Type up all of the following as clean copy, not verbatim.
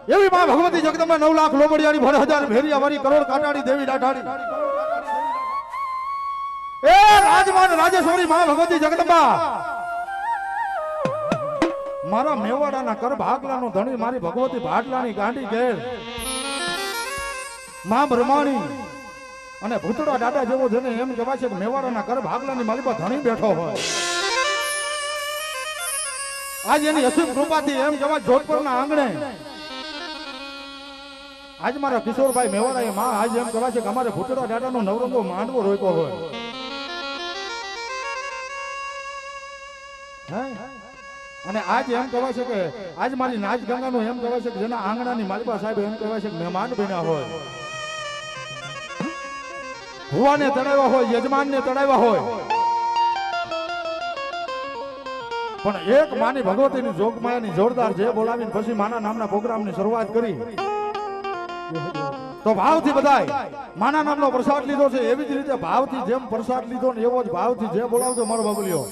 એવી માં ભગવતી જગદંબા 9 લાખ લોબડિયાની ભર હજાર ભેરી અમારી કરોડ કાટાડી દેવી ડાઢાડી એ રાજમાન રાજેશ્વરી માં ભગવતી જગદંબા મારા મેવાડાના કર ભાગલાનો ધણી મારી ભગવતી ભાટલાની ગાંડી ઘેર માં બ્રહ્માણી અને ભૂતડા દાદા જેવો જેને એમ કહેવાય છે કે મેવાડાના કર ભાગલાની મારી પાસે ધણી બેઠો હોય આજ એની અસીમ કૃપાથી એમ કહેવાય જોધપુરના આંગણે આજ મારા કિશોરભાઈ મેવાડાએ માં આજ એમ કહેવાય છે કે અમારે ભૂતડા દાદાનો નવરંગો માંડવો રોક્યો હોય અને આજ એમ કહેવાય છે કે આજ મારી નાચ ગંગાનું એમ કહેવાય છે કે જેના આંગણાની માલિકા સાહેબ એમ કહેવાય છે કે મહેમાન બન્યા હોય ભુવાને તણાવ્યા હોય યજમાનને તણાવ્યા હોય પણ એક માની ભગવતીની જોગમાયાની જોરદાર જે બોલાવીને પછી માના નામના પ્રોગ્રામની શરૂઆત કરી તો ભાવથી બધાય માના નામનો પ્રસાદ લીધો છે એવી જ રીતે ભાવથી જેમ પ્રસાદ લીધો ને એવો જ ભાવથી જે બોલાવજો મારો બાબુલિયો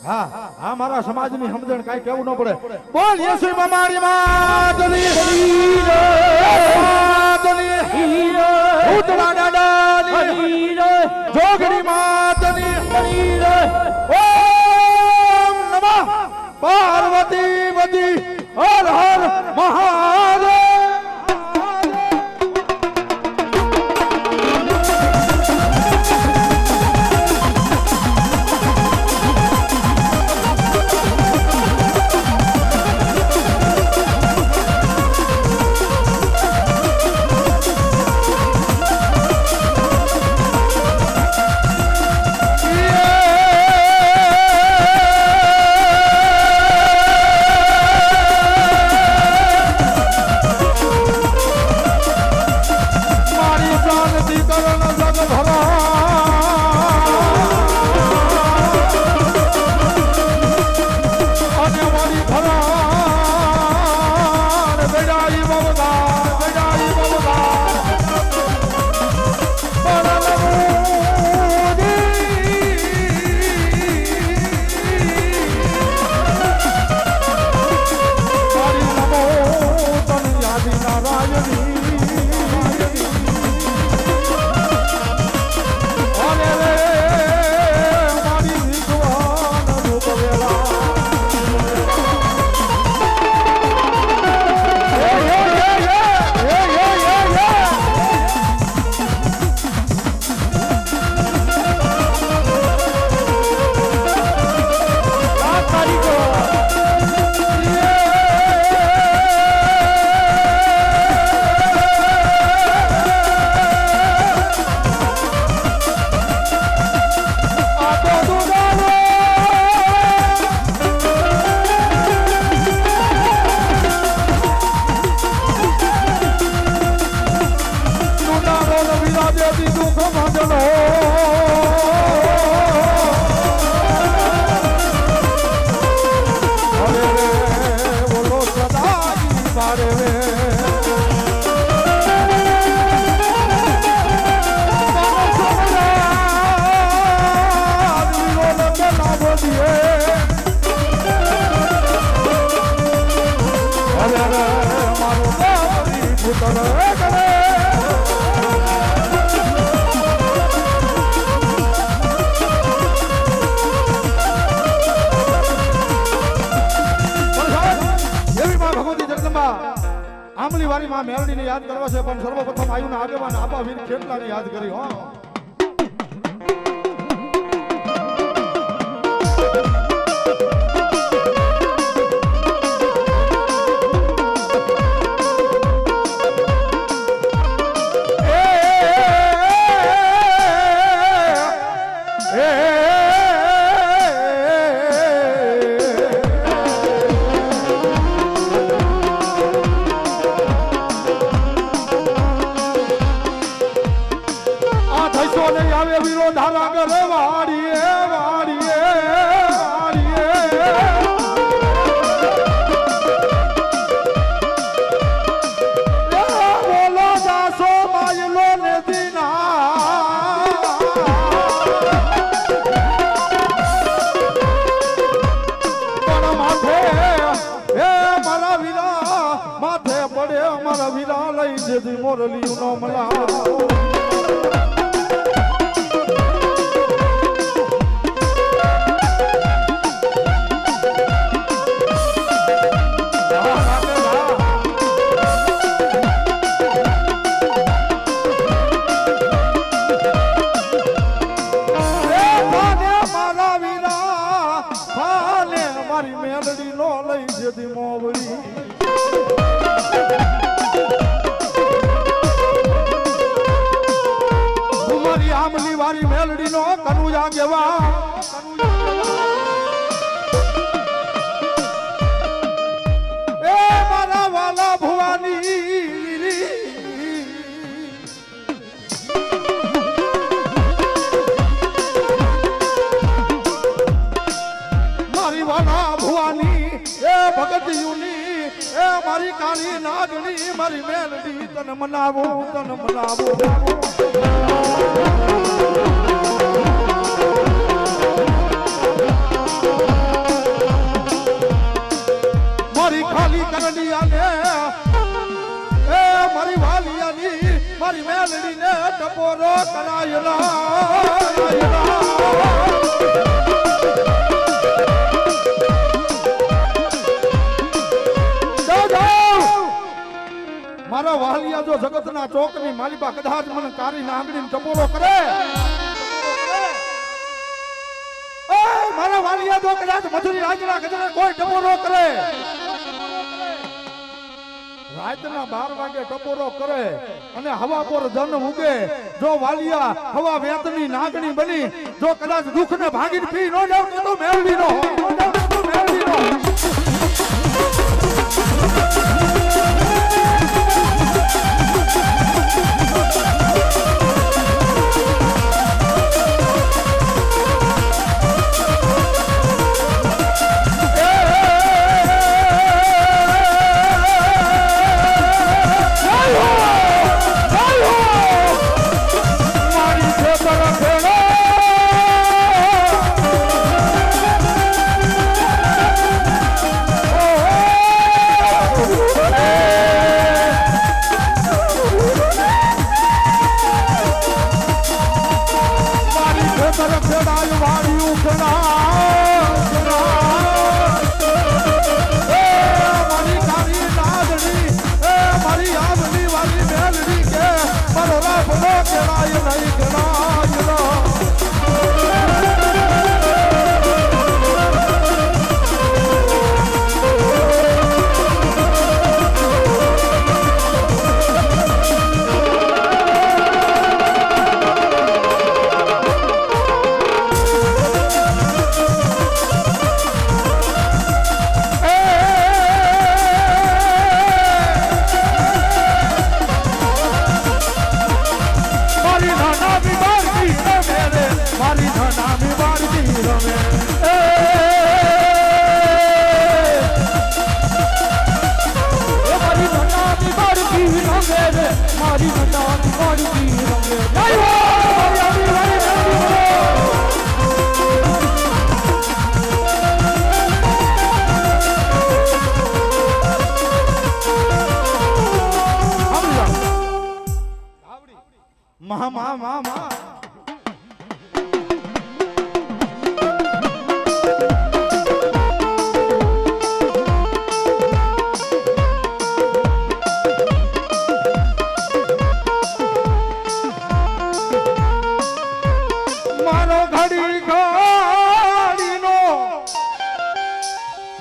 હા હા મારા સમાજની સમજણ કાઈ કેવું ન પડે બોલ યેસુ મારી માતની ભૂતડા દાદાની જોગણી માતની ઓમ નમઃ પાર્વતી પતિ હર હર મહાદેવ આમલી વાળી માં મેલડીને યાદ કરવા છે પણ સર્વપ્રથમ આયુના આગેવાન આબા વીર ખેટલાને યાદ કરી હો પડે અમારા વીરા લઈ જેથી મોરલી નો મલા મારી મેલડી નો કનુજા કેવા એ મારા વાલા ભુવાની મારી વાલા ભુવાની એ ભગતિયુની એ મારી કાળી નાગણી મારી મેલડી તને મનાવું મારી ખાલી કરડિયાને એ મારી વાલિયાની મારી મેલડીને ટપોરો કરાયલા મારા વાલિયા જો જગતના ચોકની માલિબા કદાચ મને કારી નાગડીને ટપોરો કરે મારા વાલિયા જો કદાચ મધુરી રાજના ગજરે કોઈ ટપોરો કરે રાતના 12 વાગે ટપોરો કરે અને હવા પર ધન ઉગે જો વાલિયા હવા વેતની નાગણી બની જો કદાચ દુઃખને ભાગીને પી ન જાવ તો મેળવી નો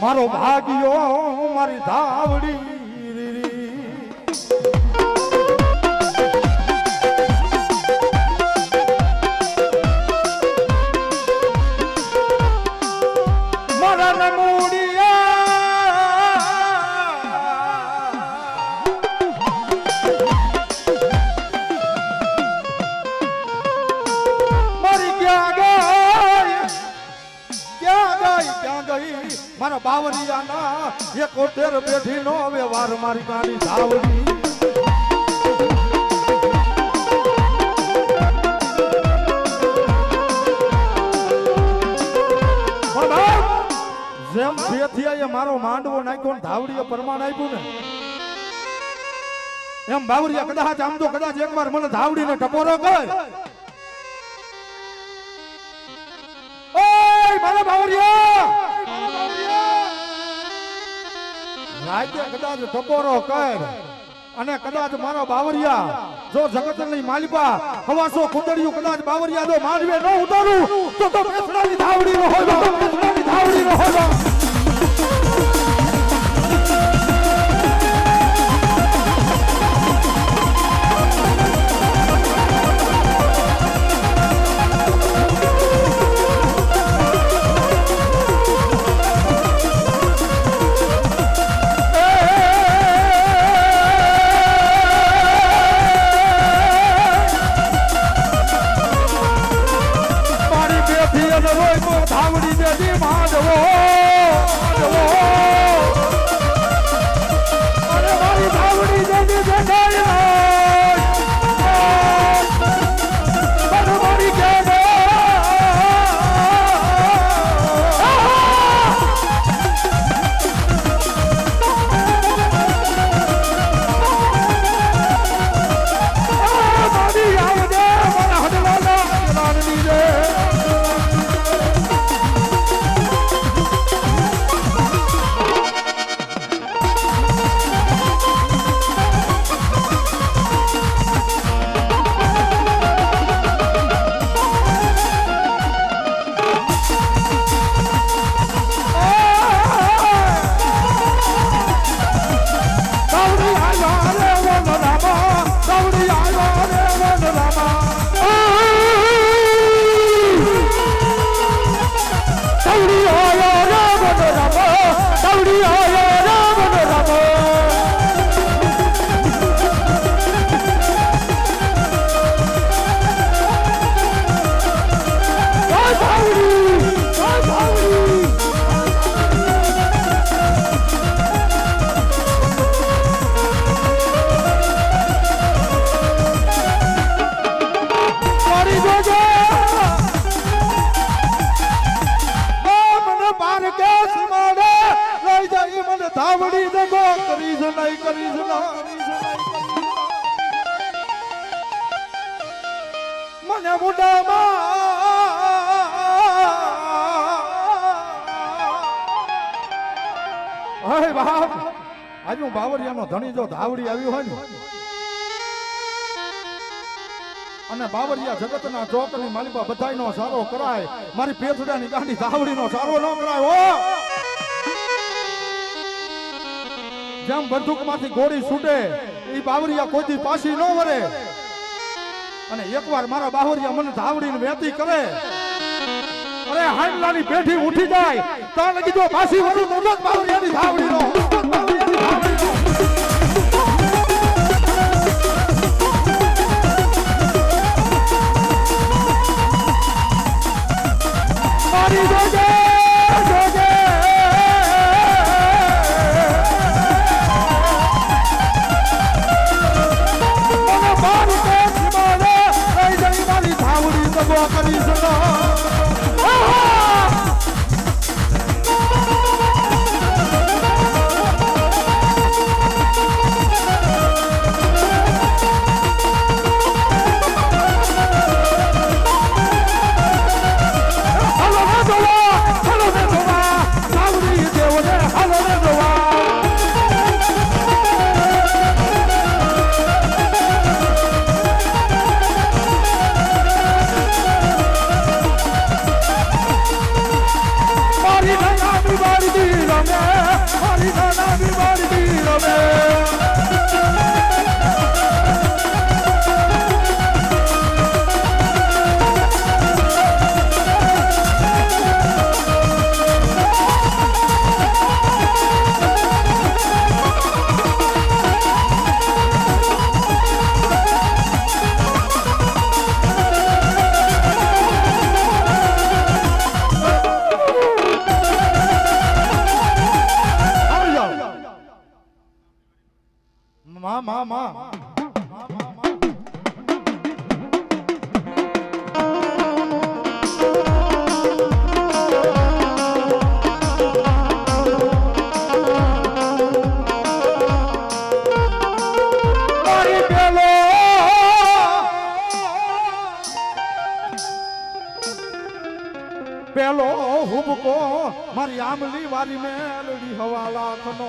મારો ભાગ્યો મારી ધાવડી મારા નમૂડિયા મારી ક્યાં ગઈ મારા બાવરિયાના 71 પેઢી નો વ્યવહાર મારી કાળી ધાવડી જેમ ફેથિયાએ મારો માંડવો નાખ્યો ને ધાવડીએ પરમાણ આપ્યું ને એમ બાવરિયા કદાચ આમ તો કદાચ એકવાર મને ધાવડીને ટપોરો કર. ઓય મારા બાવરિયા રાતે કદાચ ટપોરો કર અને કદાચ મારા બાવરિયા જો જગતની માલિપા હવાસો કુંડળિયું કદાચ બાવરિયા જો માંડવે ન ઉતારું તો પેસડાની ધાવડી નો હોય, પેસડાની ધાવડી નો હોય. ધાવડી દેવી માંડવો અરે મારી ધાવડી દેવી દેખાય મારી કેવો મારી આવડે મારા હડવાલા લાડની રે ધાવડી દગો કરી જ નહીં કરી જ મને મુડામાં હે બાપ આજ હું બાવરિયાનો ધણી જો ધાવડી આવ્યું હોય ને અને બાવરિયા જગતના ચોકની માલિકા બધાયનો સારો કરાય મારી પેથડાની ગાંડી ધાવડીનો સારો ન કરાય હો. જેમ બંદૂકમાંથી ગોળી છૂટે એ બાવરિયા કોઈથી પાછી ન વરે અને એકવાર મારા બાવરિયા મને ધાવડીને વેતી કરે અરે હાંડલાની પેઠી ઉઠી જાય તો લગી જો પાછી વરું તો બાવરિયાની ધાવડીનો મારી જોજે જોજે કરી શકો પેલો હુબકો મારી આમલી વારી મેલડી હવા લાખનો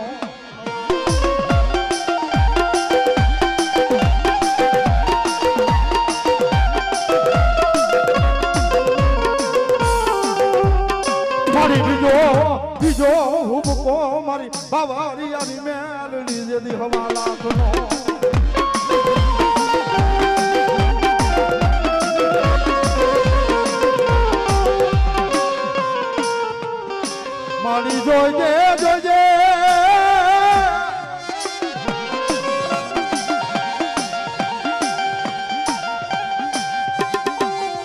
મારી બીજો હુબકો મારી બાવારિયાની મેલડી જેદી હવા લાખનો મારી જોજે જોજે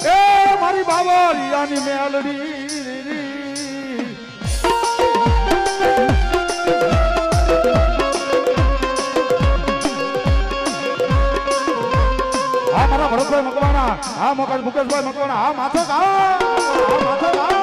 એ મારી બાવારિયાની મેલડી આ મારા ભરતભાઈ મકવાણા આ મુકેશભાઈ મકવાણા આ માથે કા